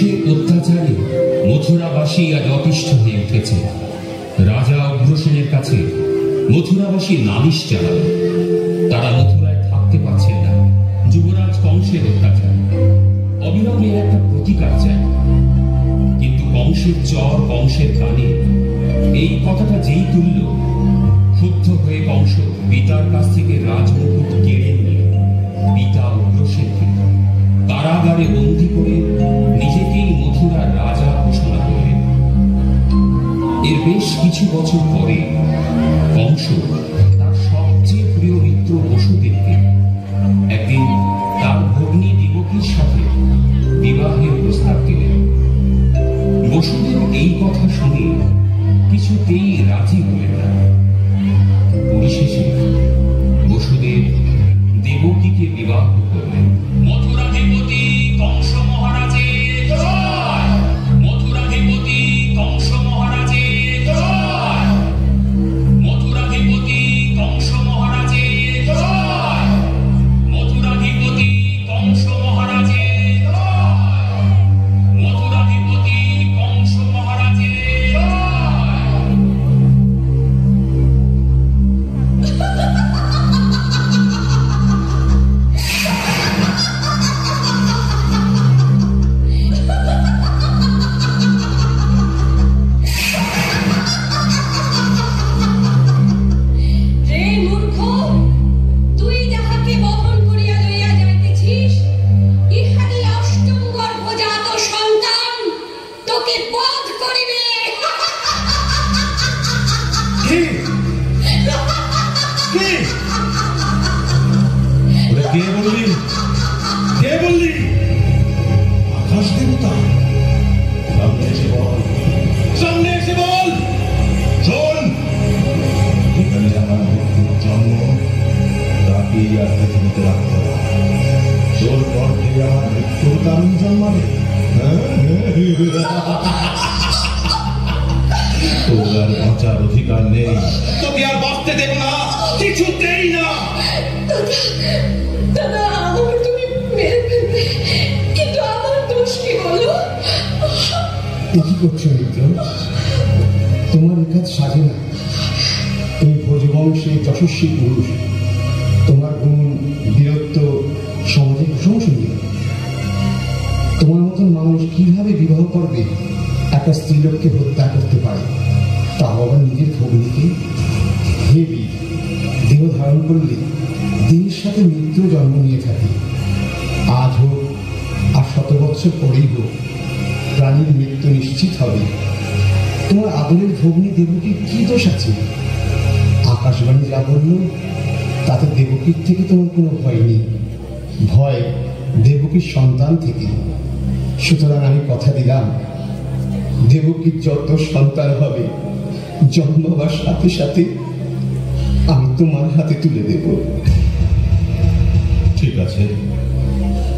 কংসের অত্যাচারে মথুরাবাসী আজ অতিষ্ঠ হয়ে উঠেছে। রাজা উগ্রসেনের কাছে মথুরাবাসী নালিশ চালাল। তারা মথুরায় থাকতে পারছেন না যুবরাজ কংসের অত্যাচার। অবিলম্বে একটা প্রতিকার চাই। কিন্তু কংসের চর কংসের কানে এই কথাটা যেই তুলল, ক্ষুব্ধ হয়ে কংস পিতার কাছ থেকে রাজমুকুট কেড়ে নিয়ে পিতা উগ্রসেনকে কারাগারে বন্দী করে নিজেকেই মথুরার রাজা ঘোষণা করলেন। এর বেশ কিছু বছর পরে কংস তার সবচেয়ে প্রিয় মিত্র বসুদেবকে একদিন তার ভগ্নী দেবকীর সাথে বিবাহের প্রস্তাব দিলেন। বসুদেব এই কথা শুনে কিছুতেই রাজি হলেন না। পরিশেষে বসুদেব দেবকীকে বিবাহ করলেন। মথুরাধিপতি কংস মহারাজের জয়! মথুরাধিপতি কংস মহারাজের জয়! মথুরাধিপতি কংস মহারাজের জয়! মথুরাধিপতি কংস মহারাজের জয়! মথুরাধিপতি কংস মহারাজের তোর বাঁচার অধিকার নেই। তোকে আর বাঁচতে দেব না, কিছুতেই না। দাদা, আমাকে তুমি মেরে ফেলবে, কিন্তু আমার দোষ কি বলো? কি করছো মিত্র? তোমার এ কাজ সাজে না। তুমি ভোজবংশের যশস্বী পুরুষ। তোমার গুণ বীরত্ব সমাজে প্রশংসনীয়। তোমার মতন মানুষ কিভাবে বিবাহ করবে একটা স্ত্রীলোককে হত্যা করতে পারে, তাও আবার নিজের ভগ্নীকে? হে বীর, দেহ ধারণ করলে দেহের সাথে মৃত্যু জন্ম নিয়ে থাকে। আজ হোক আর 100 বছর পরেই হোক, প্রাণীর মৃত্যু নিশ্চিত হবে। তোমার আদরের ভগ্নী দেবকীর কি দোষ আছে? আকাশবাণী যা বলল তাতে দেবকীর থেকে তোমার কোনো ভয় নেই। ভয় দেবকীর সন্তান থেকে। সুতরাং আমি কথা দিলাম, দেবকীর যত সন্তান হবে জন্ম হওয়ার সাথে সাথে আমি তোমার হাতে তুলে দেব। ঠিক আছে,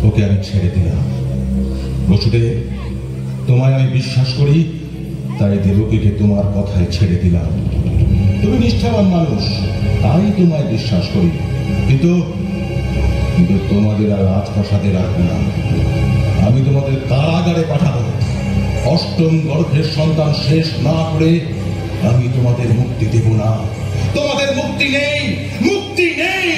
ওকে আমি ছেড়ে দিলাম। বসুদেব, তোমায় আমি বিশ্বাস করি, তাই দেবকীকে তোমার কথায় ছেড়ে দিলাম। তুমি নিষ্ঠাবান মানুষ, তাই তোমায় বিশ্বাস করি। কিন্তু তোমাদের আর রাজপ্রাসাদে রাখবো না। আমি তোমাদের কারাগারে পাঠাবো। অষ্টম গর্ভের সন্তান শেষ না করে আমি তোমাদের মুক্তি দেব না। তোমাদের মুক্তি নেই, মুক্তি নেই।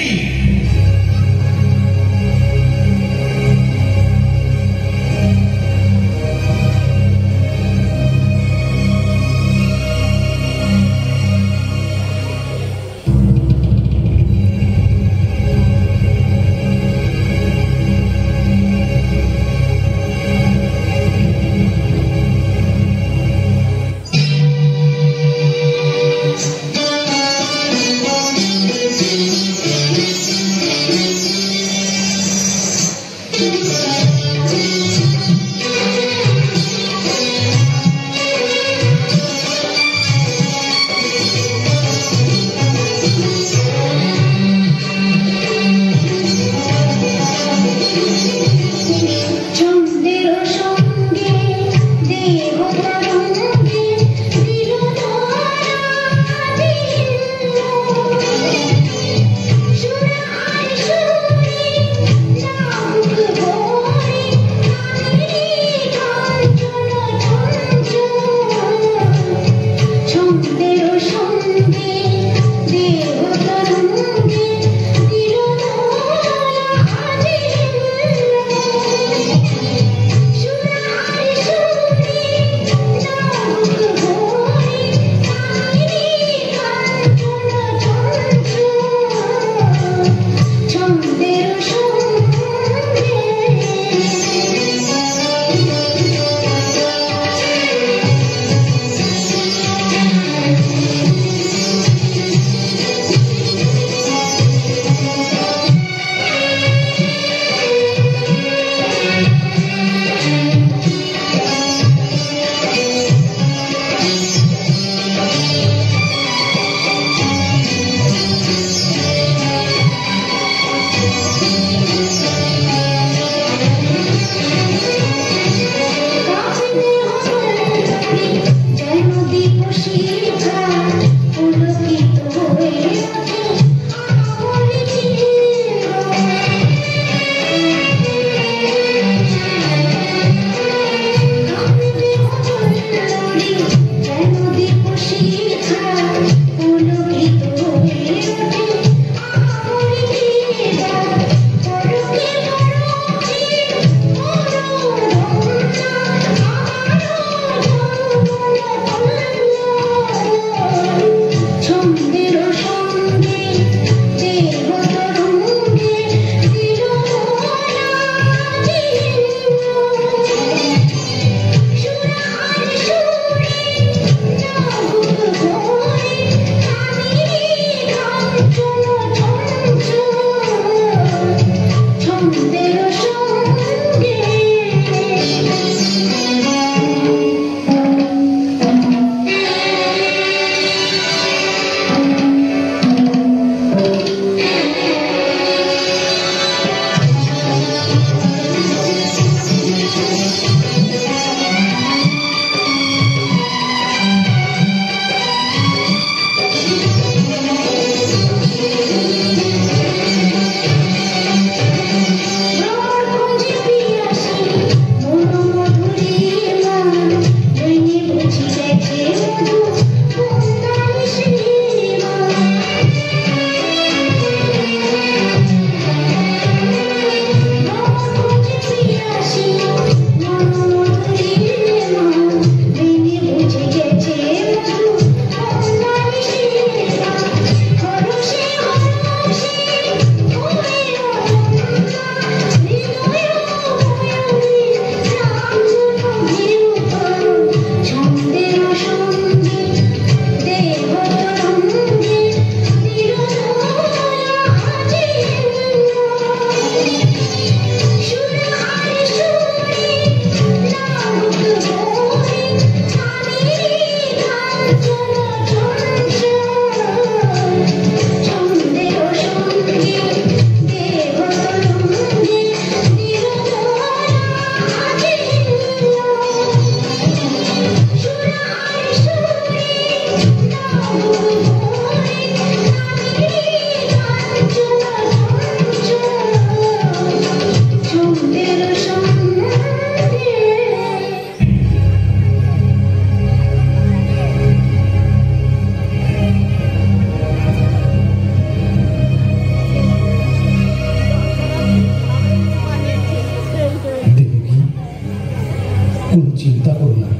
চিন্তা করো না,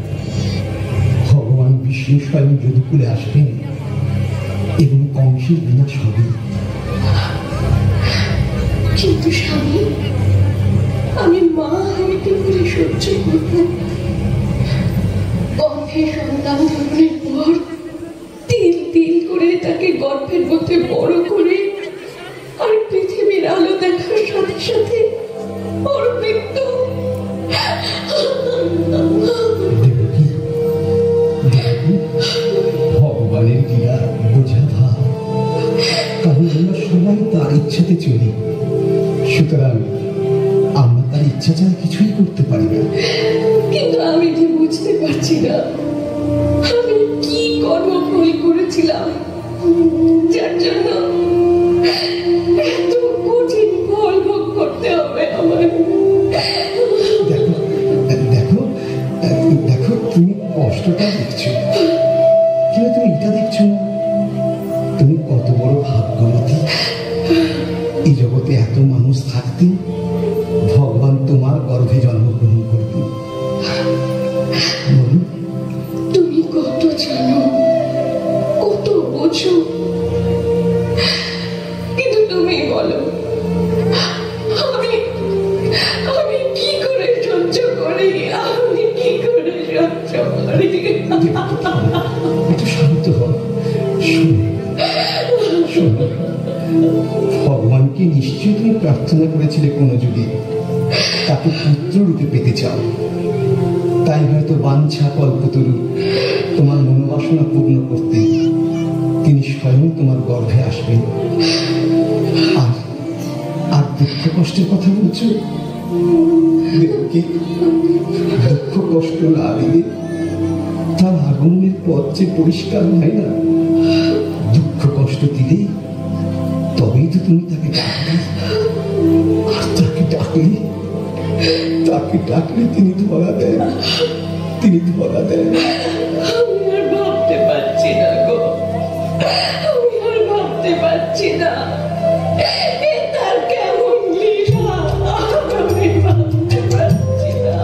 ভগবান বিষ্ণু স্বয়ং যদুকুলে আসবেন এবং কংসের বিনাশ হবে। কিন্তু স্বামী, আমি মা হয়ে কি করে সহ্য করব? গর্ভে সন্তান ধারণের পর তিল তিল করে তাকে গর্ভের মধ্যে বড় করে আর পৃথিবীর আলো দেখার সাথে সাথে ওর মৃত্যু। দেবকী, ভগবানের লীলা বোঝা ভার, কারণ আমরা সবাই তার ইচ্ছাতে চলি। সুতরাং আমরা তার ইচ্ছা ছাড়া কিছুই করতে পারি না। কিন্তু আমি তো বুঝতে পারছি না আমি কি কর্মফল করেছিলাম যার জন্য এত কঠিন ফল ভোগ করতে হবে আমার। দেখো দেখো দেখো, তুমি কষ্টটা দেখছো, কিন্তু তুমি এটা দেখছো না তুমি কত বড় ভাগ্যবতী। এই জগতে এত মানুষ থাকতে ভগবান তোমার গর্ভে জন্মগ্রহণ করতেন। বলুন, তুমি কত জানো, কত বোঝো, কিন্তু তুমি বলো আমি আমি কি করে সহ্য করি? আমি কি করে সহ্য করি? একটু শান্ত হও। শোনো, ভগবানকে নিশ্চয়ই তুমি প্রার্থনা করেছিলে কোনো যুগে তাকে পুত্র রূপে পেতে চাও। তাই হয়তো বাঞ্ছা কল্পতরু তোমার মনোবাসনা পূর্ণ করতে তিনি স্বয়ং তোমার গর্ভে আসবেন। আর আর দুঃখ কষ্টের কথা বলছো? দেবকী, দুঃখ কষ্ট না দিলে তার আগমনের পথ যে পরিষ্কার হয় না। দুঃখ কষ্ট দিলে তবেই তো তুমি তাকে ডাকবে, আর তাকে ডাকলে তিনি ধরা দেন, তিনি ধরা দেন। আমি আর ভাবতে পারছি না গো, আমি আর ভাবতে পারছি না এ তার কেমন লীলা, আমি ভাবতে পারছি না।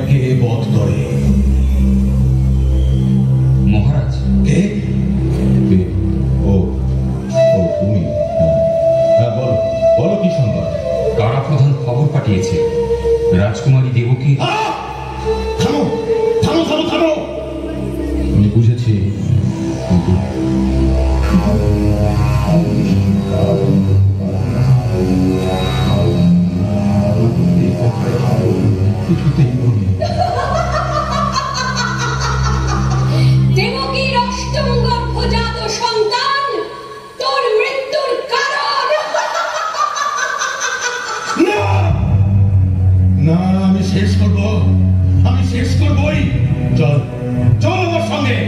কে বধ করে? মহারাজ, কে? ও ও তুমি? হ্যাঁ বলো, বলো কি সংবাদ? কারাপ্রধান খবর পাঠিয়েছে রাজকুমারী দেবকী। থামো থামো থামো থামো! আমি বুঝেছি, কিন্তু কিছুতেই নয়। দেবকীর অষ্টম গর্ভজাত সন্তান তোর মৃত্যুর কারণ। না না, আমি শেষ করব, আমি শেষ করবই। চল চল আমার সঙ্গে।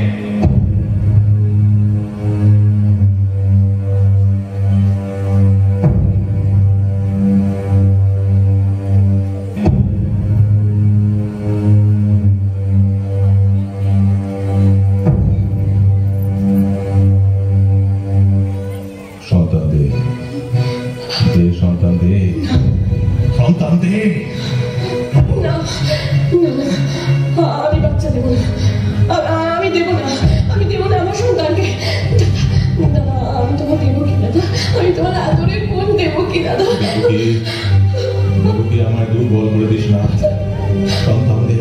সন্তান দে, দে সন্তান দে, সন্তান দে। না না, আমি বাচ্চা দেব না, আমি দেব না, আমি দেব না আমার সন্তানকে। দাদা, আমি তোমার দেবকী দাদা, আমি তোমার আদরের বোন দেবকী দাদা। দেবকী আমায় দুর্বল করে দিস না, সন্তান দে।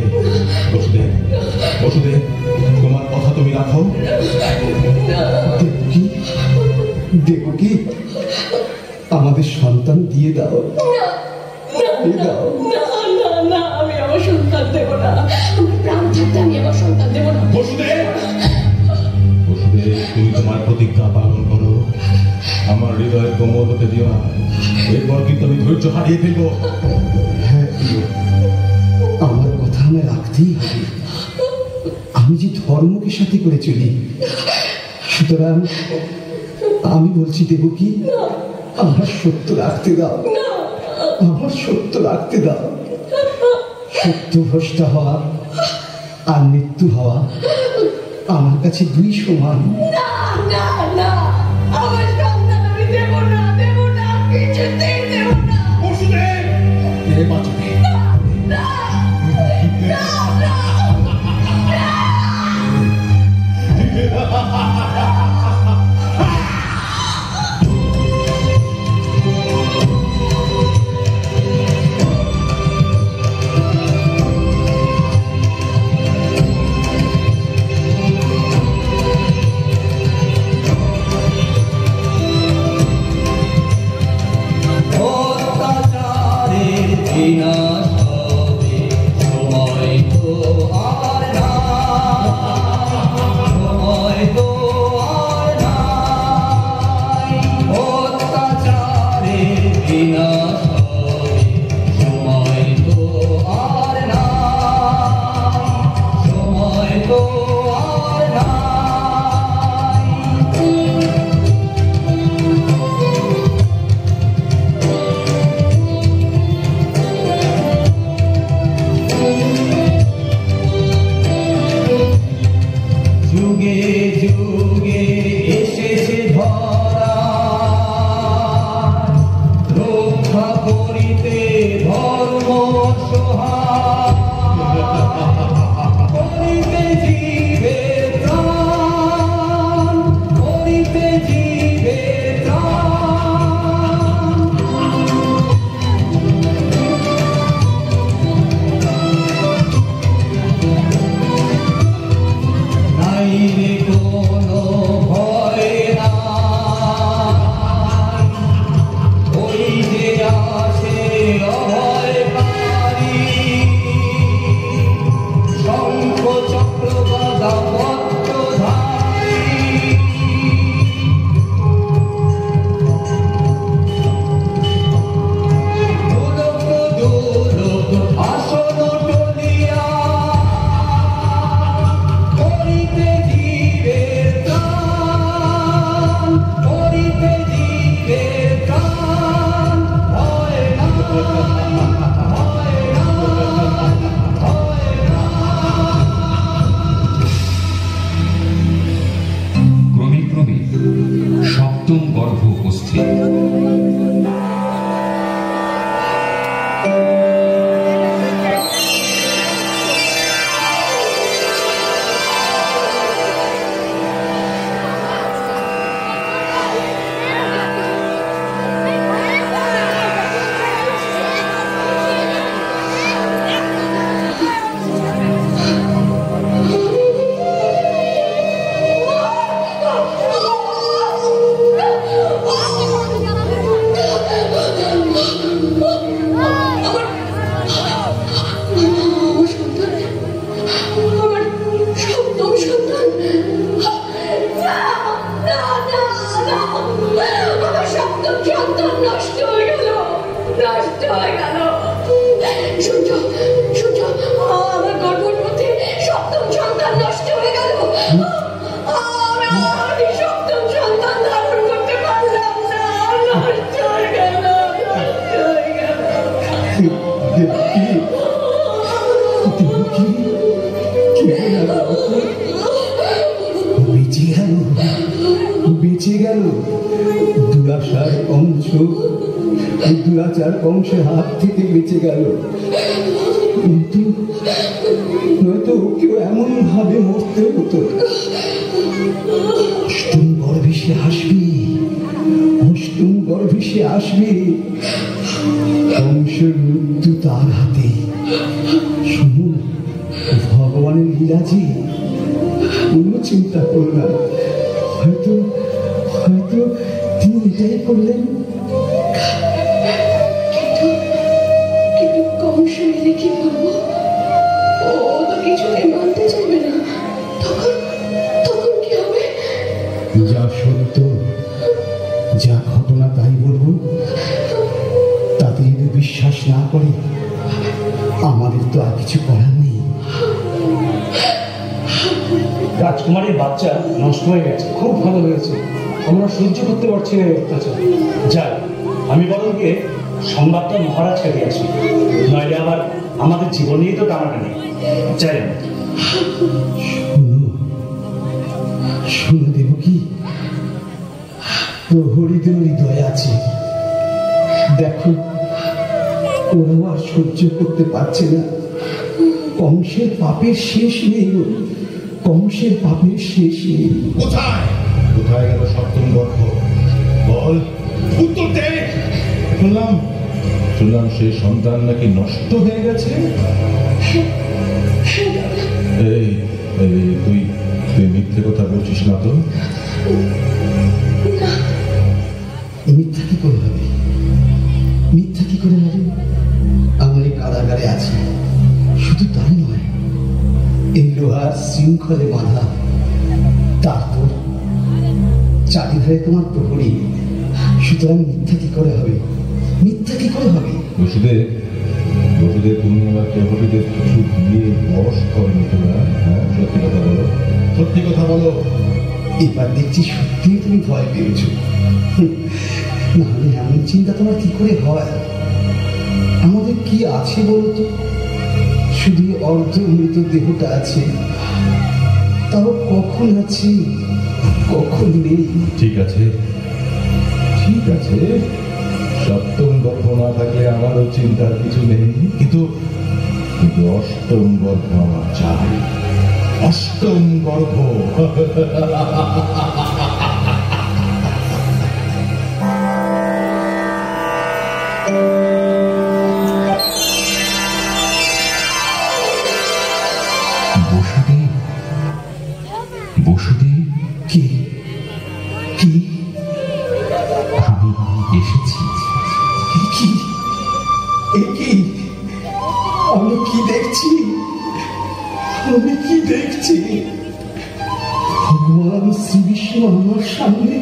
বসুদেব, বসুদেব, তোমার কথা তুমি রাখো। দেবকী, দেবকী, আমাদের সন্তান দিয়ে দাও, দিয়ে দাও। না না না, আমি আমার সন্তান দেব না, আমার প্রাণ থাকতে আমি আমার সন্তান দেব না। বসুদেব, বসুদেব, তুমি তোমার প্রতিজ্ঞা পালন করো। আমার হৃদয়ের কোমল হতে দিও না, এরপর কিন্তু আমি ধৈর্য হারিয়ে ফেলবো। হ্যাঁ প্রিয়, আমার কথা আমি রাখতেই হবে। আমি যে ধর্মকে সাথে করে চলি, সুতরাং আমি বলছি দেবকী, আমার সত্য রাখতে দাও, আমার সত্য রাখতে দাও। সত্য ভ্রষ্ট হওয়া আর মৃত্যু হওয়া আমার কাছে দুই সমান। না না না, আমার সন্তান আমি দেব না, দেব না, কিছুতেই দেব না। বসুদেব, এ বাঁচাবে। না না না। অত্যাচারের বিনাশ হবে, সময় তো আর নাই, সময় তো আর নাই। অত্যাচারের বিনাশ হবে, সময় তো আর নাই, সময় তো আর নাই। যুগে যুগে এসেছে ধরা, রক্ষা করিতে ধর্ম সহায়, করিতে জীবের প্রাণ, করিতে জীবের প্রাণ। নাই রে বেঁচে গেল, বেঁচে গেল। দুরাশার অংশ, দুরাচার বংশের হাত থেকে বেঁচে গেল। কিন্তু নয়তো ওকেও এমন ভাবে মরতে হতো। অষ্টম গর্ভে সে আসবে, অষ্টম গর্ভে সে আসবে। বংশের মৃত্যু তার হাতে। শুনুন, ভগবানের লীলা যে, কোনো চিন্তা করো না। হয়তো হয়তো তিনি এটাই করলেন। কিন্তু কম শুনলে কি করবো? ও তো কিছুতেই মানতে চাইবে না। তখন কি হবে? যা সত্য, যা ঘটনা তাই বলবো। তাতে যদি বিশ্বাস না করে, আমাদের তো আর কিছু করার নেই। রাজকুমারীর বাচ্চা নষ্ট হয়ে গেছে, খুব ভালো হয়েছে। আমরা সহ্য করতে পারছি না এই অত্যাচার। যাই, আমি বরং গিয়ে সংবাদটা মহারাজকে দিয়ে আসি, নইলে আবার আমাদের জীবন নিয়ে তো টানাটানি। যাই আমি। শোনো, শোনো দেবকী, প্রহরীদের হৃদয় আছে। দেখো, ওরাও আর সহ্য করতে পারছে না। কংসের পাপের শেষ নেই, কংসের পাপের শেষ নেই। কোথায় কোথায় গেল সপ্তম গর্ভ? বল, উত্তর দে। শুনলাম সেই সন্তান নাকি নষ্ট হয়ে গেছে। এই এই, তুই তুই মিথ্যে কথা বলছিস না তো? মিথ্যা কি করে হবে? মিথ্যা কি করে হবে? আমরা এই কারাগারে আছি। শুধু তাই নয়, এই লোহার শৃঙ্খলে বাঁধা। তারপর চারিধারে তোমার প্রহরী। সুতরাং মিথ্যা কি করে হবে? মিথ্যা কি করে হবে? বসুদেব, তুমি আমার প্রহরীদের কিছু দিয়ে বশ করবে তোরা? হ্যাঁ, সত্যি কথা বলো, সত্যি কথা বলো। এবার দেখছি সত্যি তুমি ভয় পেয়েছ। নাহলে এমন চিন্তা তোমার কি করে হয়? আমাদের কি আছে বলতো? শুধু অর্ধমৃত দেহটা আছে। তাও কখন আছে, কখন নেই। ঠিক আছে, ঠিক আছে, সপ্তম গর্ভ না থাকলে আমারও চিন্তার কিছু নেই। কিন্তু কিন্তু অষ্টম গর্ভ আমার চাই। অষ্টম গর্ভ। বসুদেব, বসুদেব, কি কি আমি এসেছি। কি কি আমি কি দেখছি? আমি কি দেখছি? ভগবান শ্রীবিষ্ণু আমার সামনে।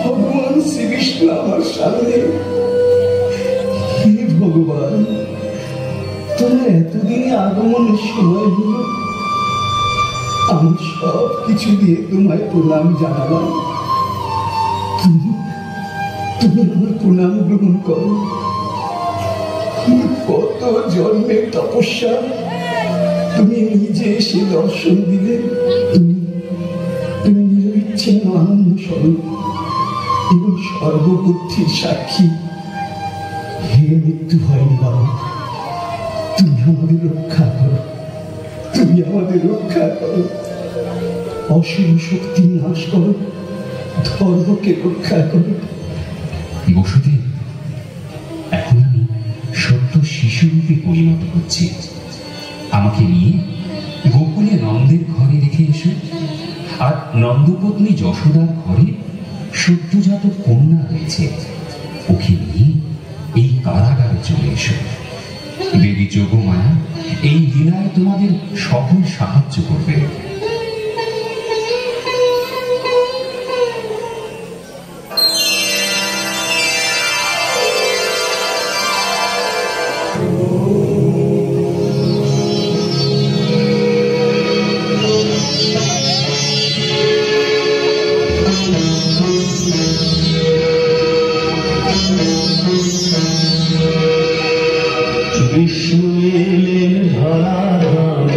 ভগবান শ্রীবিষ্ণু আমার সামনে। হে ভগবান, তোমার এতদিনে আগমনের সময় হলো। আমি সব কিছু দিয়ে তোমায় প্রণাম জানালাম। তুমি তুমি আমার প্রণাম গ্রহণ করো। কত জন্মের তপস্যা, তুমি নিজে এসে দর্শন দিলে। তুমি নিরবিচ্ছিন্ন আনন্দ স্বরূপ এবং সর্ববুদ্ধির সাক্ষী। হে মৃত্যু হয়নি বাবা, তুমি আমাদের রক্ষা করো, তুমি আমাদের রক্ষা করো। অসীম শক্তি নাশ করো, ধর্মকে রক্ষা করো। বসুদেব, এখন আমি সত্য শিশুরূপে পরিণত হচ্ছি। আমাকে নিয়ে গোকুলে নন্দের ঘরে রেখে এসো, আর নন্দপত্নী যশোদার ঘরে সদ্যজাত কন্যা রয়েছে, ওকে নিয়ে এই কারাগারে চলে এসো। দেবী যোগমায়া এই লীলায় তোমাদের সকল সাহায্য করবে। বিষ্ণু এলেন ধরা ধান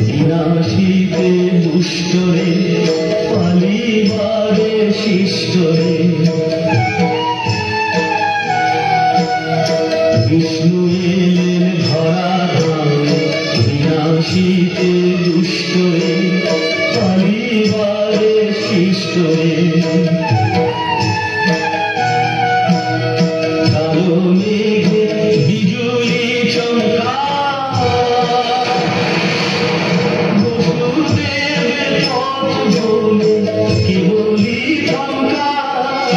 বিনাশীতে দুষ্টরে পালিবারে শিষ্টরে বিষ্ণু এলেন ধরা ধান বিনাশীতে দুষ্টরে পালিবারে শিষ্টরে কালো মেঘে বিজুলি চমকায় বসুদেবের পথ ভূমে কেবলই থমকায়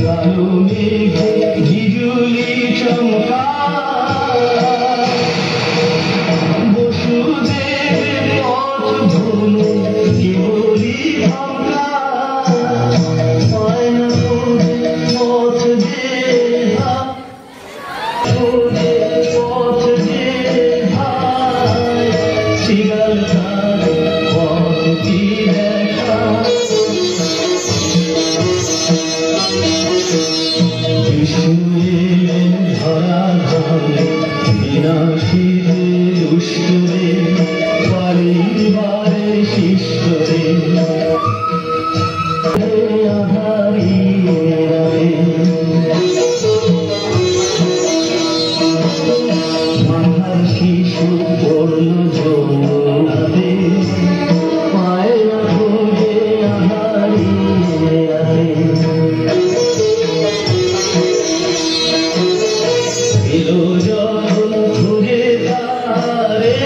কালো মেঘে বিজুলি চমকায় বসুদেবের পথ ভূমে কেবলই থমকায় ময়না পথ যে পথ যে ভাই শিগাল তার পথ কি দেখা বিষ্ণু এলেন ধরা ধানে বিনাশীতে দুষ্টরে পালিবারে শিষ্টরে আধারি মাথার শিশু পড়ল যমুনাতে পায় না ভোগে আধারি এলো যখন ঘুরে তারে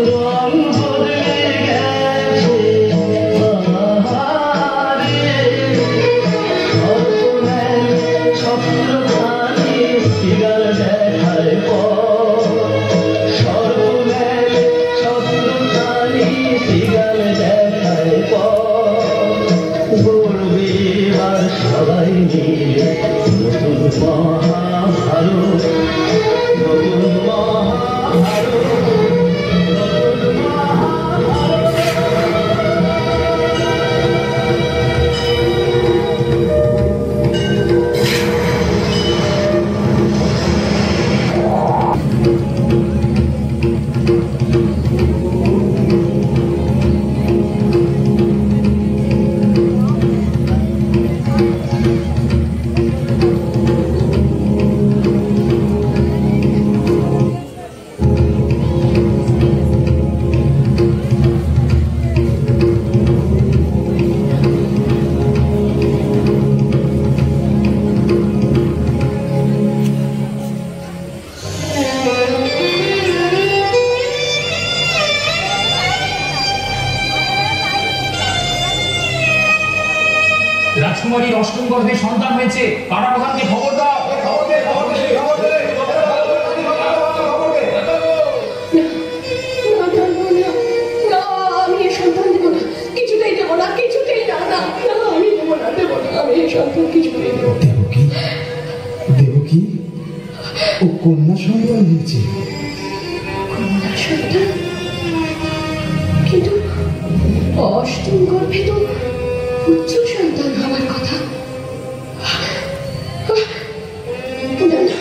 রং বদলে গেছে বাহারে ছত্রখানি শিগাল দেখায় সর্বমেল ছত্রখানি শিগাল দেখায় গড়বে এবার সবাই মিলে নতুন মহাভারত নতুন মহাভারত নতুন রাজকুমারীর অষ্টম গর্ভে সন্তান হয়েছে, পাড়া প্রধানকে খবর দাও। আমি এই সন্তান দেবো না, কিছুতেই দেবো না, কিছুতেই না, না না, আমি দেবো না, দেবো না, আমি এই সন্তান কিছুতেই দেবো না। দেবকী, দেবকী, ও কন্যা সন্তান হয়েছে। কন্যা সন্তান? কিন্তু অষ্টম গর্ভে তো পুত্র সন্তান হওয়ার কথা। না, না,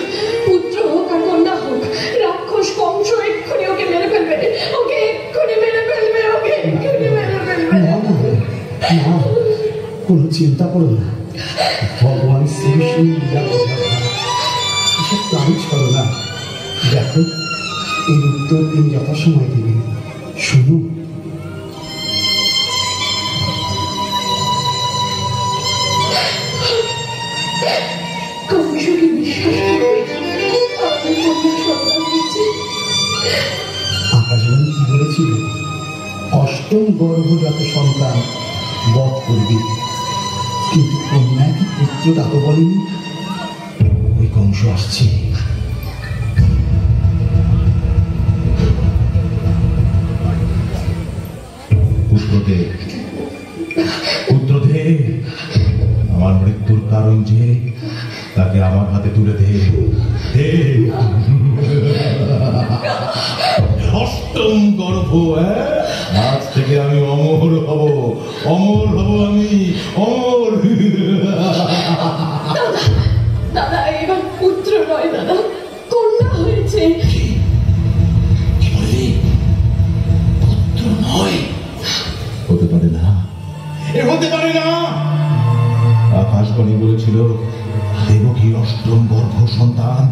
পুত্র হোক আর কন্যা হোক, রাক্ষস কংস এক্ষুনি ওকে মেরে ফেলবে, ওকে এক্ষুনি মেরে ফেলবে, ওকে এক্ষুনি মেরে ফেলবে। না না না, কোনো চিন্তা করো না, ভগবান শ্রীবিষ্ণু লীলা কথা এসব প্রাণ ছড়ো না। দেখো, এর উত্তর তিনি যথাসময় দেবেন। শুনুন। কংসকে বিশ্বাস করবে, আমি কন্যা সন্তান হয়েছে। আকাশবাণী কি বলেছিল? অষ্টম গর্ভজাত সন্তান বধ করবে, কিন্তু কন্যা কি পুত্র তাকে বলেনি? ওই কংস আসছে। পুত্রদেব, পুত্রদেব, আমার মৃত্যুর কারণ যে, তাকে আমার হাতে তুলে দে। অষ্টম গর্ভ। আজ থেকে আমি অমর হব, অমর হব, আমি অমর। দাদা এবার পুত্র নয় দাদা, কন্যা হয়েছে। পুত্র নয়, হতে পারে না, এ হতে পারে না। আকাশবাণী বলেছিল দেবকী অষ্টম গর্ভ সন্তান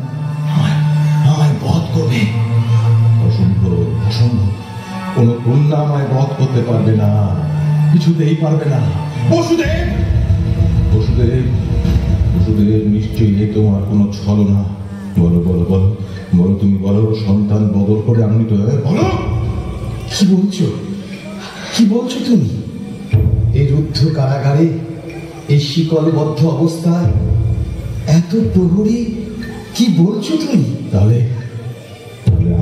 আমায় বধ করবে। অসম্ভব, অসম্ভব। কোন কন্যা আমায় বধ করতে পারবে না, কিছুতেই পারবে না। বসুদেব, বসুদেব, বসুদেব, নিশ্চয়ই তোমার কোনো ছলনা। বলো বলো বলো বলো, তুমি বলো, সন্তান বদল করে আনন্দিত হয়ে বলো। কি বলছো, কি বলছো তুমি? এই রুদ্ধ কারাগারে, এই শিকলবদ্ধ অবস্থায়, এত প্রহরী, কি বলছো তুমি? তাহলে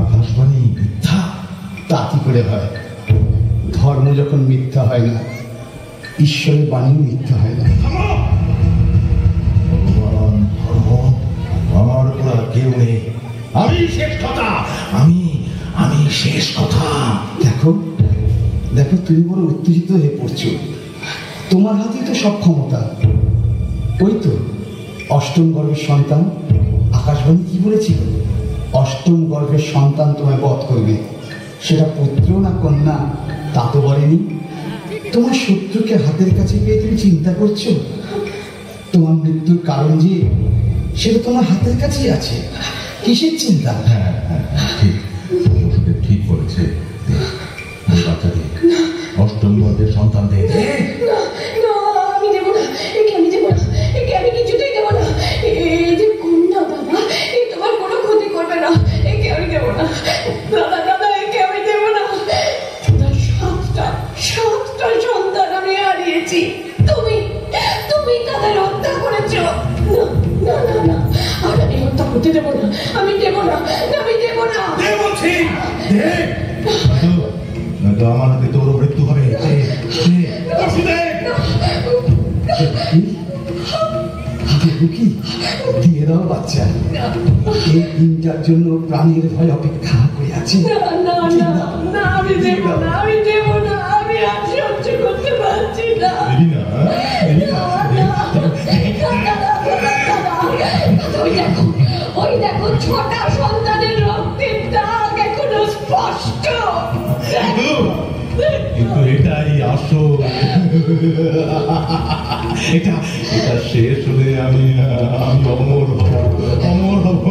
আকাশবাণী মিথ্যা? তা কি করে হয়? ধর্ম যখন মিথ্যা হয় না, ঈশ্বরের বাণী মিথ্যা হয় না। ভগবান, ধর্ম, আমার উপর আর কেউ নেই। আমি শেষ কথা, আমি শেষ কথা। দেখো দেখো, তুমি বড় উত্তেজিত হয়ে পড়ছো। তোমার হাতেই তো সব ক্ষমতা। ওই তো অষ্টম গর্ভের সন্তান। আকাশবাণী কি বলেছিল? অষ্টম গর্ভের সন্তান তোমায় বধ করবে। সেটা পুত্র না কন্যা তা তো বলেনি। তোমার শত্রুকে হাতের কাছে পেয়ে তুমি চিন্তা করছো? তোমার মৃত্যুর কারণ যে, সেটা তোমার হাতের কাছেই আছে। কিসের চিন্তা? হ্যাঁ হ্যাঁ, ঠিক, বসুদেব ঠিক বলেছে। বাচ্চা দে, অষ্টম গর্ভের সন্তান দে। আমি দেবো না, একে আমি দেবো না, একে আমি কিছুতেই দেবো না। এই যে কন্যা দাদা, এই তোমার কোনো ক্ষতি করবে না, একে আমি দেবো না। দাদা দাদা, একে আমি দেবো না। দাদা, সাতটা সন্তান আমি হারিয়েছি। তুমি তাদের হত্যা করেছো। না না না, আর আমি হত্যা করতে দেবো না, আমি দেবো না, আমি দেবো না। নয়তো আমার হাতে তোর মৃত্যু হবে। কি দিয়ে দাও বাচ্চা। এই দিনটার জন্য প্রাণীর ভয় অপেক্ষা করে আছে। না না না না, আমি দেবো না, আমি দেবো না, আমি আর সহ্য করতে পারছি না। ওই দেখো, ছোটা সন্তানের রক্তের দাগ এখনো স্পষ্ট। কিন্তু এটাই আসল। এটা শেষ হলে আমি অমর হব, অমর হব।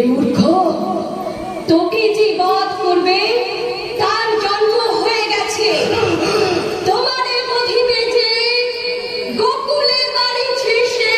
মূর্খ, তোকে যে বধ করবে তার জন্ম হয়ে গেছে। তোমাদের প্রতিবে যে গোকুলের বাড়ি শেষে।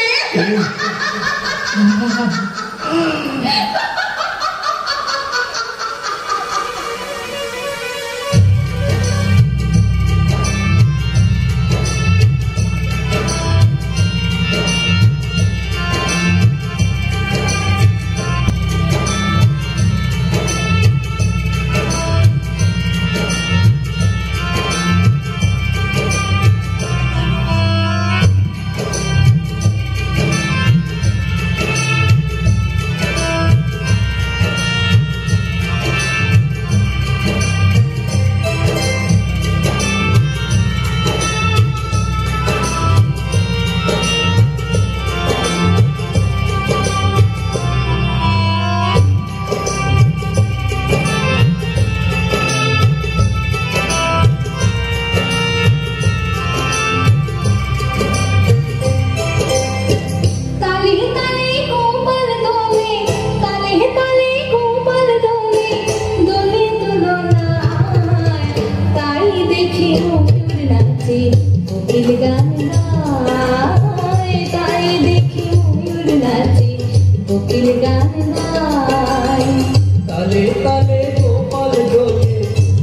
তালে তালে গোপাল দোলে,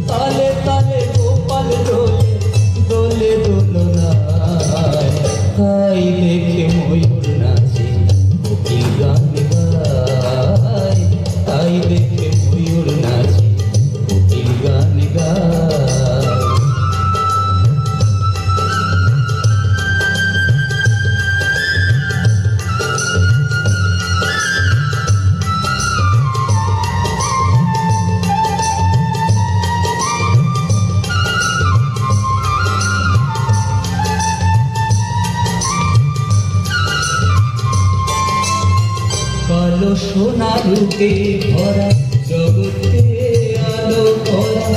তালে তালে গোপাল দোলে, দোলে দোলনায়। তাই দেখে ময়ূর নাচে, কোকিল গান গায়। তাই সোনা রূপে ভরা জগতে আলো ভরা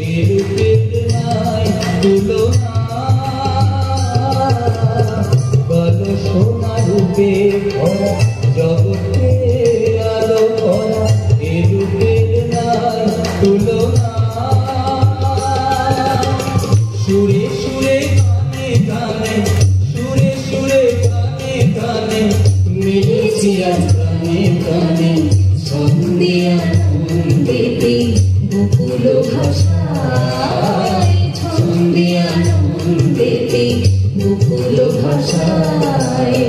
এ রূপের নাই তুলনা বলো সোনা রূপে ভরা জগতে আলো ভরা এ রূপের নাই তুলনা সুরে সুরে গানে গানে সুরে সুরে গানে গানে মিলেছি আজ গানে গানে সন্ধিয়া নন্দেতে গোকুল ভাষায় সন্ধিয়া নন্দেতে গোকুল ভাষায়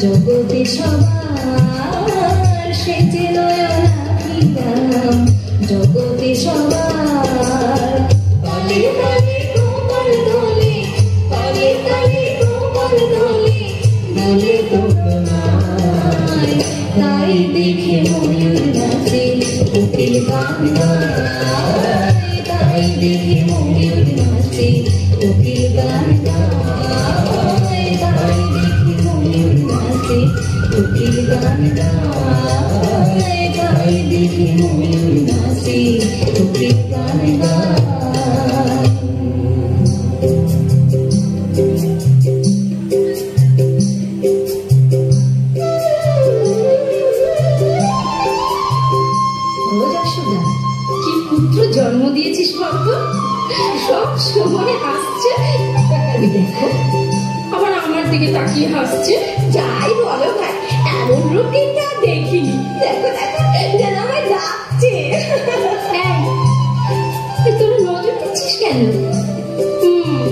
জগতে সবার সেজে নয়নাভিরাম জগতে সবার তালে তালে কোমল দোলে তালে তালে কোমল দোলে দোলে দোলনায় তাই দেখে ময়ূর নাচে কোকিল গান গায় তাই দেখে ময়ূর নাচে কোকিল গান গায় তাই দেখে ময়ূর নাচে কোকিল গান গায় তাই দেখে ময়ূর নাচে কোকিল গান গায় কি পুত্র জন্ম দিয়েছিস বাবা, সব সময় হাসছে। দেখো আবার আমার দিকে তাকিয়ে হাসছে। যাই বলো ভাই, এমন রূপ কিন্তু আর দেখিনি। দেখো দেখো যেন আমায় ডাকছে। তোরা নজর দিচ্ছিস কেন?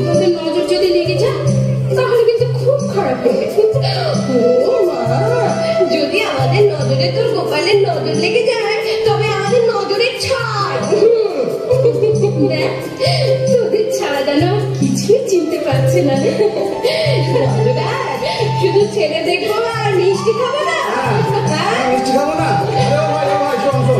তোদের নজর যদি লেগে যায় তাহলে কিন্তু খুব খারাপ হবে। ও মা, যদি আমাদের নজরে তোর গোপালের নজর লেগে যায় তবে আমাদের নজরে ছাড়। তোদের ছাড়া যেন কিছুই চিনতে পারছে না। শুধু ছেলে দেখবো আর মিষ্টি খাবো না। মিষ্টি খাবো না?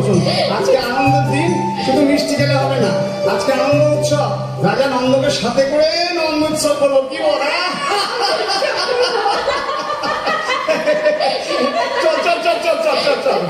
শোন, আজকে আনন্দের দিন, শুধু মিষ্টি খেলে হবে না। আজকে আনন্দ উৎসব, রাজা নন্দকে সাথে করে নন্দ উৎসব করবো, কি বল? চল চল চল চল চল চল চল।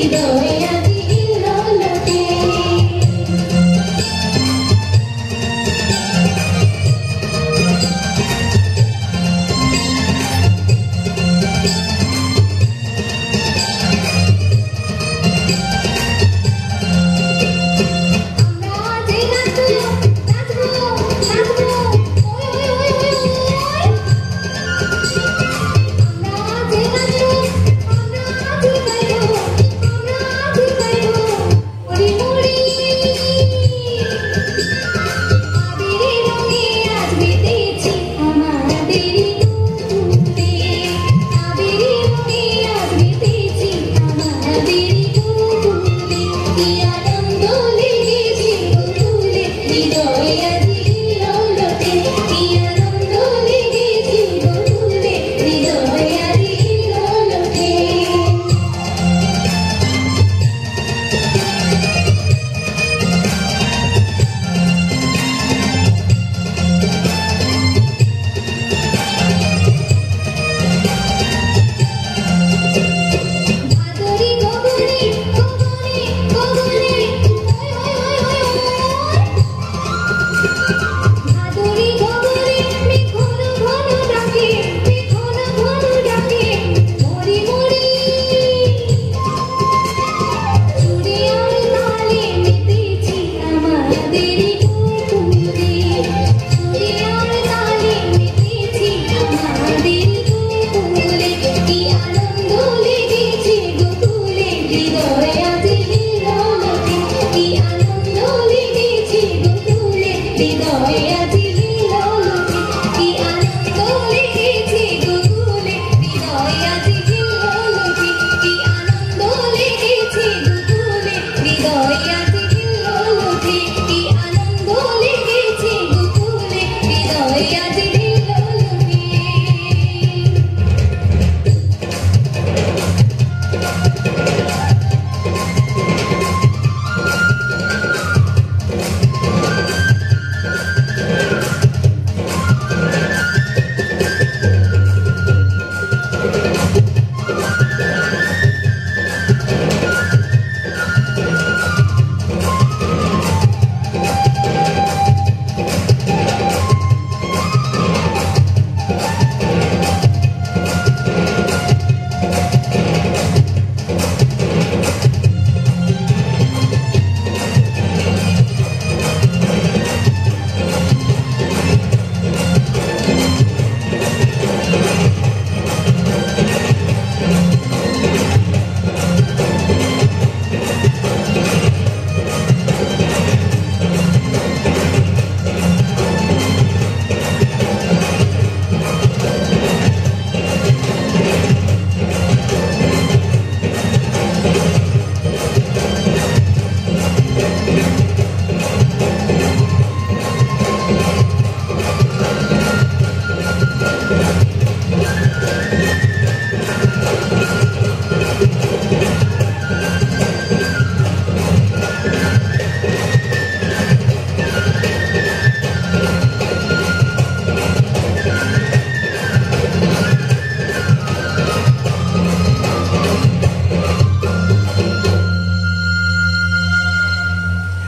হৃদয়ে আজি হিল্লোলকে।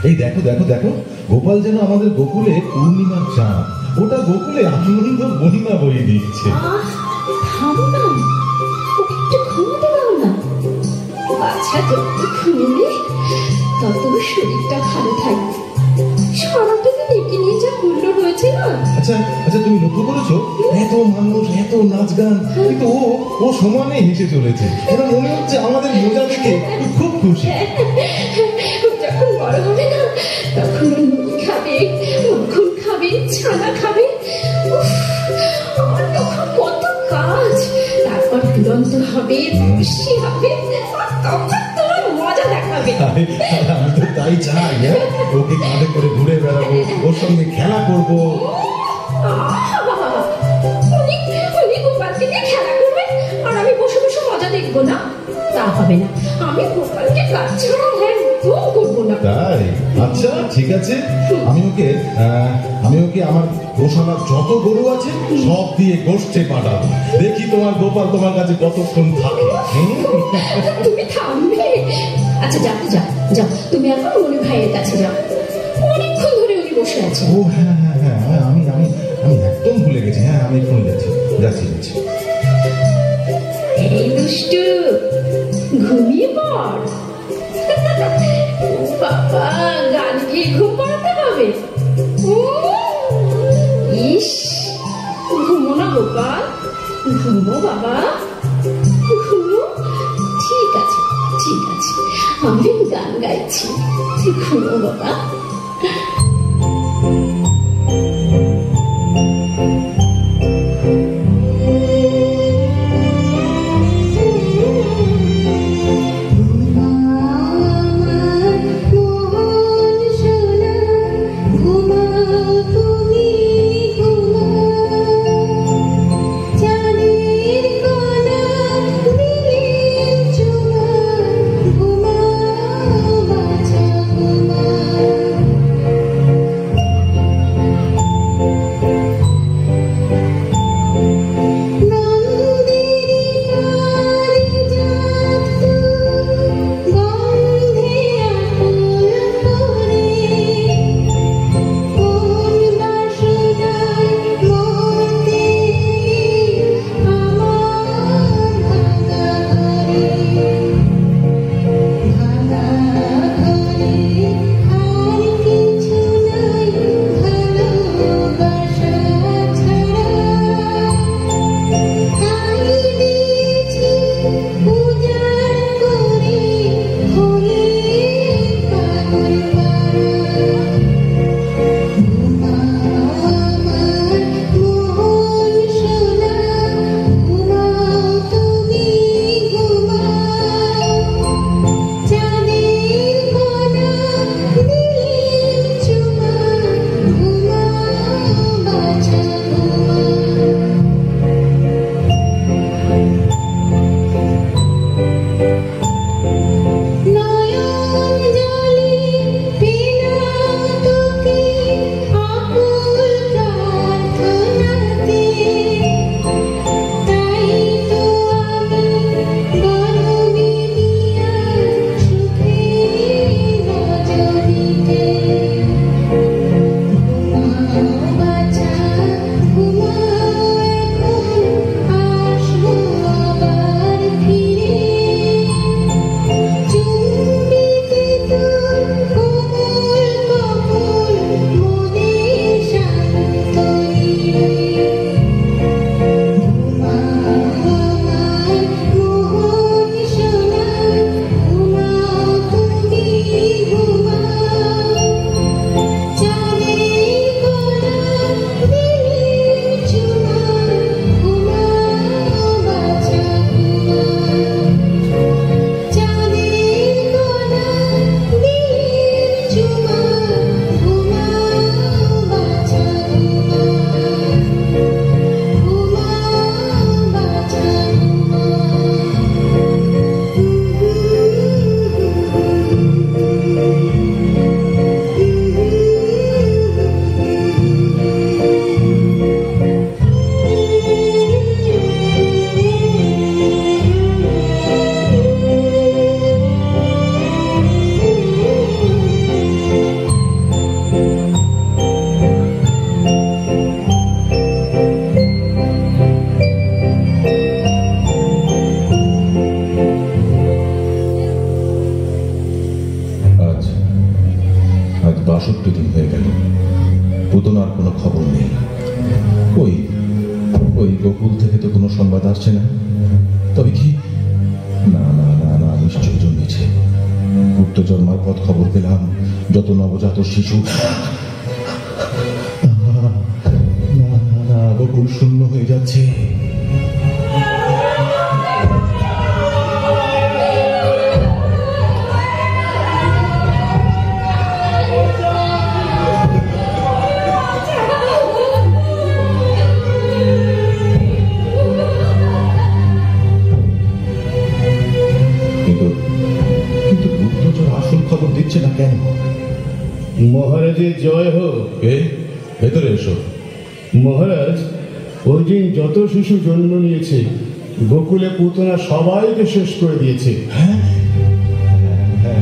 এই দেখো দেখো দেখো, গোপাল যেন আমাদের গোকুলে পূর্ণিমার চাঁদ। ওটা গোকুলে আনন্দ মহিমা বয়ে দিচ্ছে। থামো না, ওকে একটু ঘুমোতে দাও না। বাচ্চা যত ঘুমলে তত শরীরটা ভালো থাকবে। সারাটা দিন একে নিয়ে যা হুল্লো রয়েছে না। আচ্ছা আচ্ছা, তুমি লক্ষ্য করেছো এত মানুষ, এত নাচ গান, কিন্তু ও সমানে হেসে চলেছে। ওরা মনে হচ্ছে আমাদের মজা দেখে খুব খুশি। যখন বড় হবে না তখন ও নুন খাবে, মাখন খাবে, ছানা খাবে। উফ, আমার তখন কত কাজ। তারপর দুরন্ত হবে, খুশি হবে, আর তখন তোমার মজা দেখাবে। আমি তো তাই চাই, ওকে কাঁধে করে ঘুরে বেড়াবো, ওর সঙ্গে খেলা করবো। উনি গোপালকে নিয়ে খেলা করবেন আর আমি বসে বসে মজা দেখবো না? তা হবে না, আমি গোপালকে কাজ ছাড়া একদম করবো না। তাই? আচ্ছা ঠিক আছে, আমি ওকে আমার গোশালার যত গরু আছে সব দিয়ে গোষ্ঠে পাঠাবো। দেখি তোমার গোপাল তোমার কাছে কতক্ষণ থাকে। তুমি থামবে, আচ্ছা যাও যাও যাও, তুমি এখন মনি ভাইয়ের কাছে যাও, অনেকক্ষণ ধরে উনি বসে আছেন। ও হ্যাঁ হ্যাঁ হ্যাঁ, আমি আমি আমি একদম ভুলে গেছি। হ্যাঁ, আমি এক্ষুনি যাচ্ছি যাচ্ছি যাচ্ছি। এই দুষ্টু, ঘুমিয়ে পড়। ও বাবা, গান গিয়ে ঘুম পাড়াতে হবে। ইস, ঘুমো না গোপাল, ঘুমো বাবা, ঘুমো। ঠিক আছে ঠিক আছে, আমি গান গাইছি, ঘুমো বাবা। পুতনার কোনো খবর নেই। ওই ওই গোকুল থেকে তো কোনো সংবাদ আসছে না। তবে কি না না না না, নিশ্চয় জন্মেছে। গুপ্তচর মারফত খবর পেলাম যত নবজাত শিশু। না না না, গোকুল শূন্য হয়ে যাচ্ছে। দিচ্ছে না কেন? মহারাজের জয় হোক। ভেতরে এসো। মহারাজ, ওই দিন যত শিশু জন্ম নিয়েছে গোকুলে পুতনা সবাইকে শেষ করে দিয়েছে। হ্যাঁ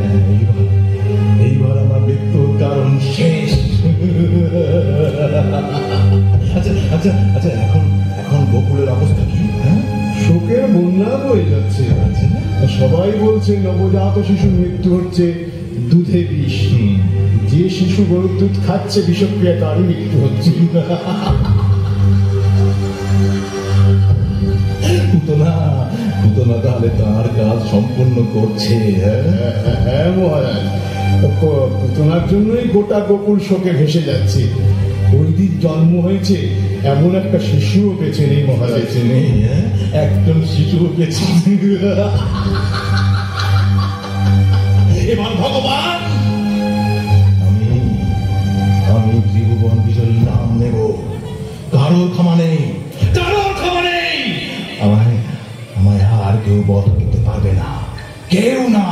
আচ্ছা এখন এখন গোকুলের অবস্থা কি? হ্যাঁ, শোকের বন্যা বয়ে যাচ্ছে। সবাই বলছে নবজাত শিশুর মৃত্যু হচ্ছে দুধে বিষ। যে শিশু গরুর দুধ খাচ্ছে বিষক্রিয়া তারই মৃত্যু হচ্ছে। পুতনা তাহলে তার কাজ সম্পূর্ণ করছে। হ্যাঁ মহারাজ, পুতনার জন্যই গোটা গোকুল শোকে ভেসে যাচ্ছে। বৈদিক জন্ম হয়েছে এমন একটা শিশুও বেঁচে নেই মহারাজ। নেই, একজন শিশু বেঁচে। এবার ভগবান, আমি ত্রিভুবন বিজয়ী নাম নেব। কারোর ক্ষমা নেই, কারোর ক্ষমা নেই। আমায় আর কেউ বধ করতে পারবে না, কেউ না।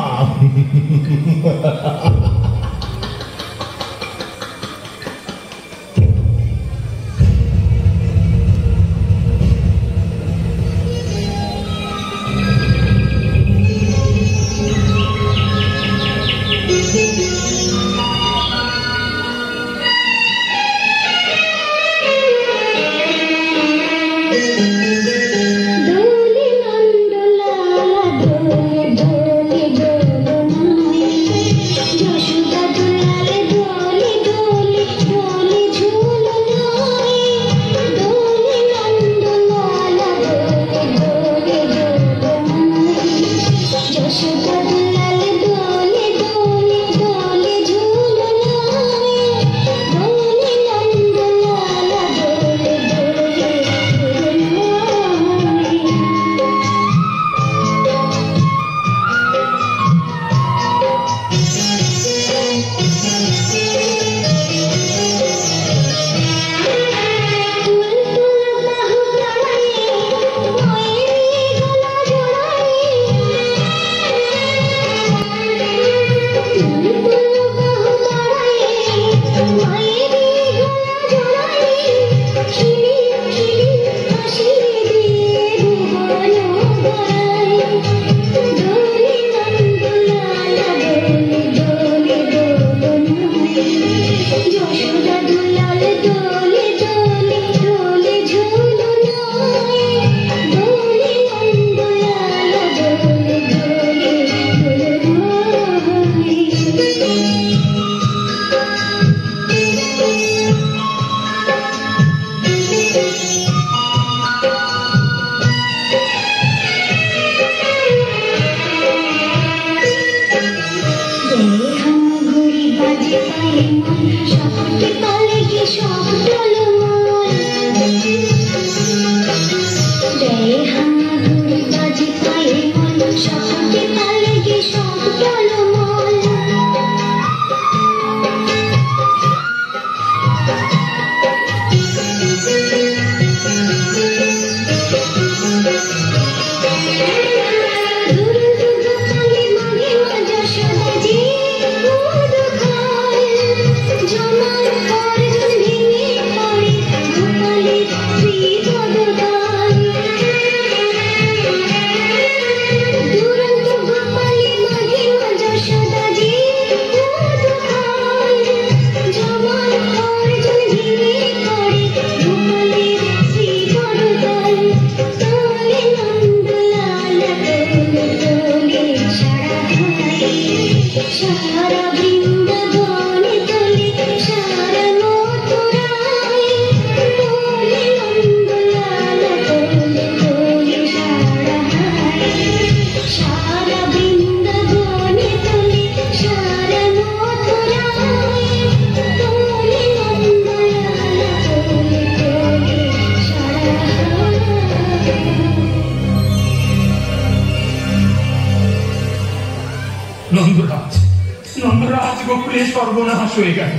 নন্দরাজ গোকুলে সর্বনাশ হয়ে গেল।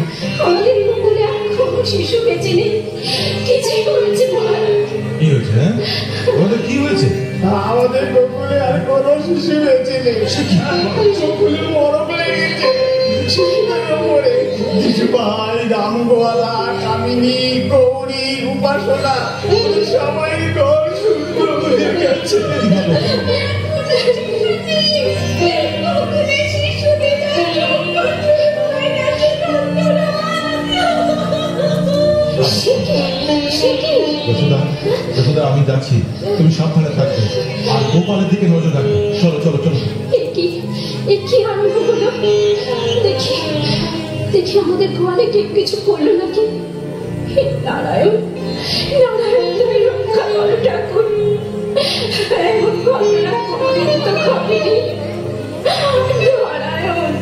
আমাদের গোকুলে এখনো শিশু বেঁচে নেই। কিছুই হয়েছে মহারাজ। কি হয়েছে? আমাদের কি হয়েছে? আমাদের গোকুলে আর কোনো শিশু বেঁচে নেই। গোকুলে মরক লেগে গেছে। শিশুদের ওপরে ভাই, রামগোয়ালা, কামিনী, গৌরী, উপাসনা সবাই ঘর শূন্য হয়ে গেছে। যশোদা, আমি যাচ্ছি, তুমি সাবধানে থাকবে আর গোপালের দিকে নজর রাখবে। চলো চলো চলো। কি আরম্ভ হলো? দেখি দেখি আমাদের ঘরে কেউ কিছু করলো নাকি। হে নারায়ণ, নারায়ণ তুমি রক্ষা করো ঠাকুর। এমন ঘটনা কোনোদিন তো ঘটেনি। নারায়ণ, নারায়ণ।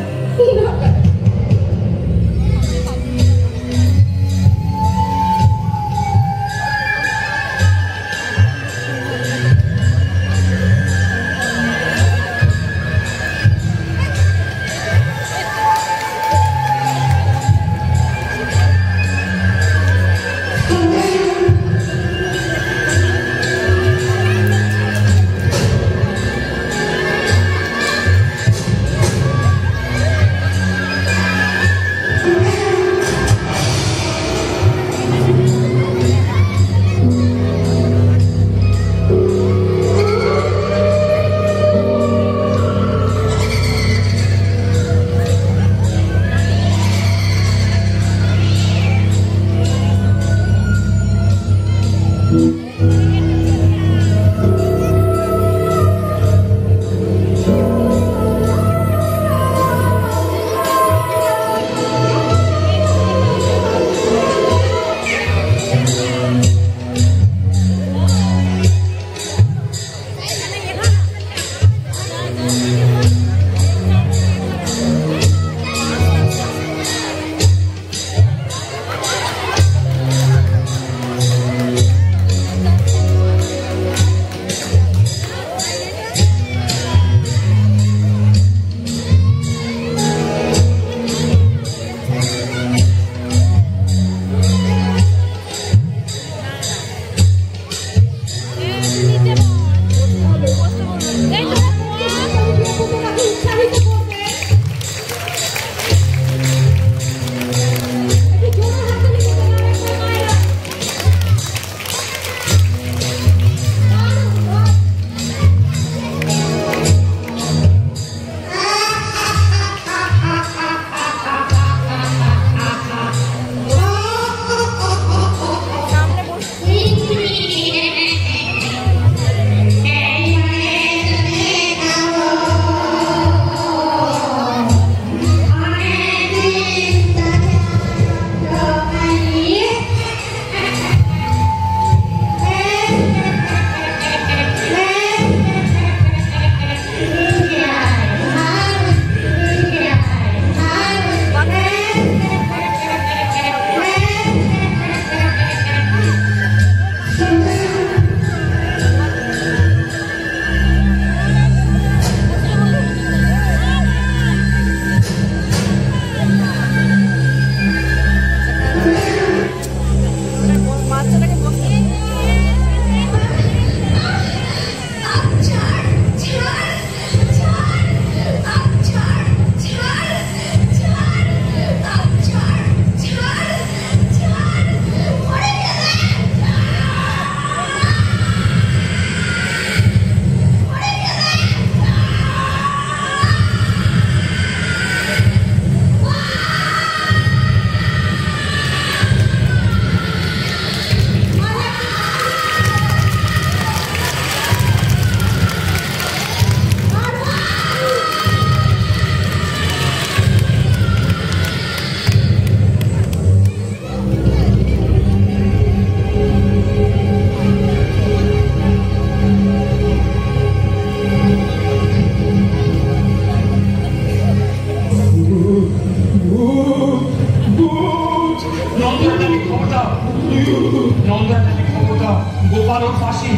গোপাল ওর ফাঁসি।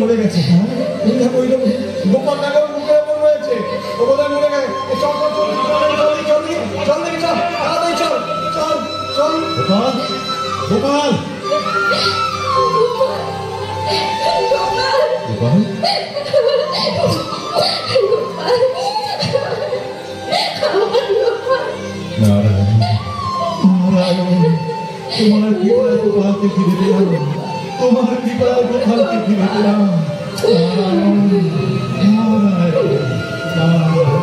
মরে গেছে। গোপাল মুখের ওপর রয়েছে, মরে গেছে। দেখি, চল দেখি, চল তাড়াতাড়ি চল, চল চল। গোপাল, গোপাল, গোপাল, নারায়ণ, নারায়ণ, তোমার কৃপায় গোপালকে ফিরে পেলাম, তোমার কৃপায় গোপালকে ফিরে পেলাম। নারায়ণ, নারায়ণ, নারায়ণ।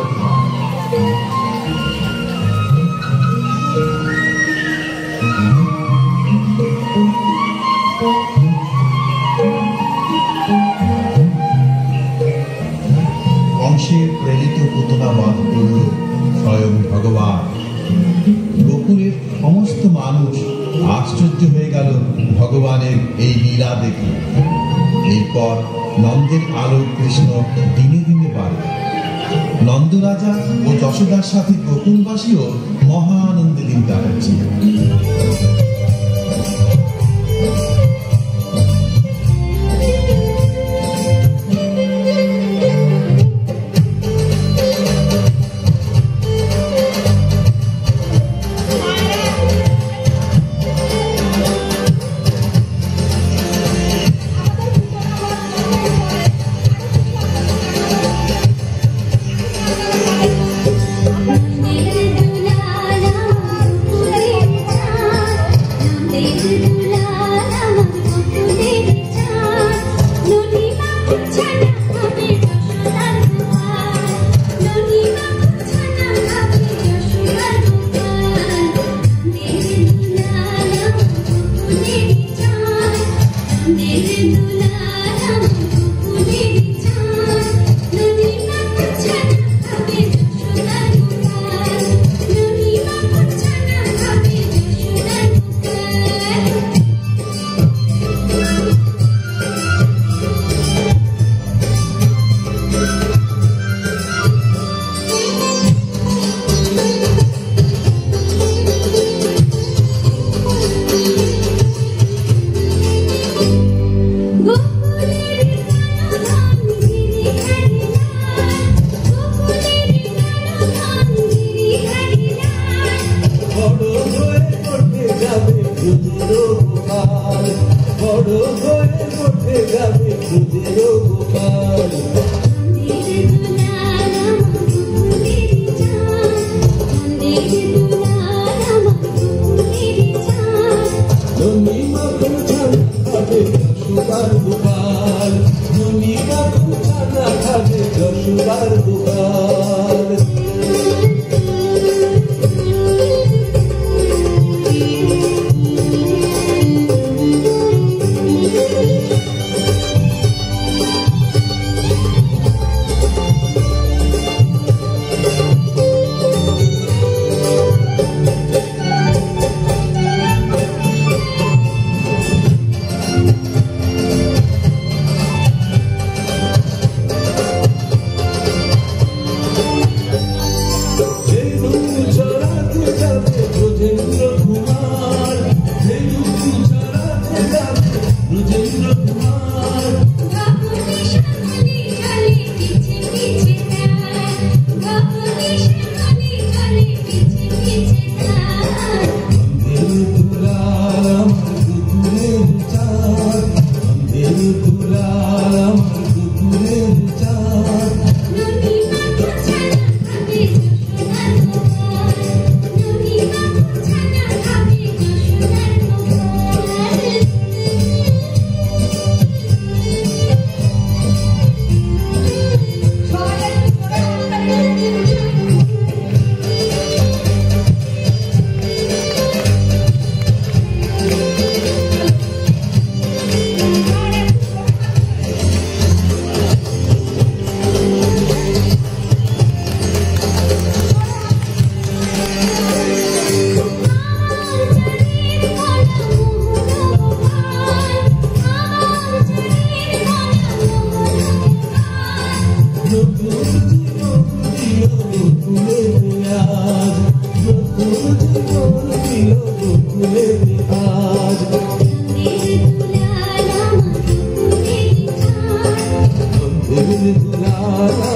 বংশের প্রেরিত পুতনা বাহু স্বয়ং ভগবান। গোকুলের সমস্ত মানুষ আশ্চর্য হয়ে গেল ভগবানের এই লীলা দেখে। এরপর নন্দের আলোক কৃষ্ণ দিনে দিনে বাড়ে। নন্দরাজা ও যশোদার সাথে গোকুলবাসীও মহা আনন্দে দিন কাটাচ্ছে।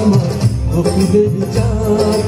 আমার গোকুলের চাঁদ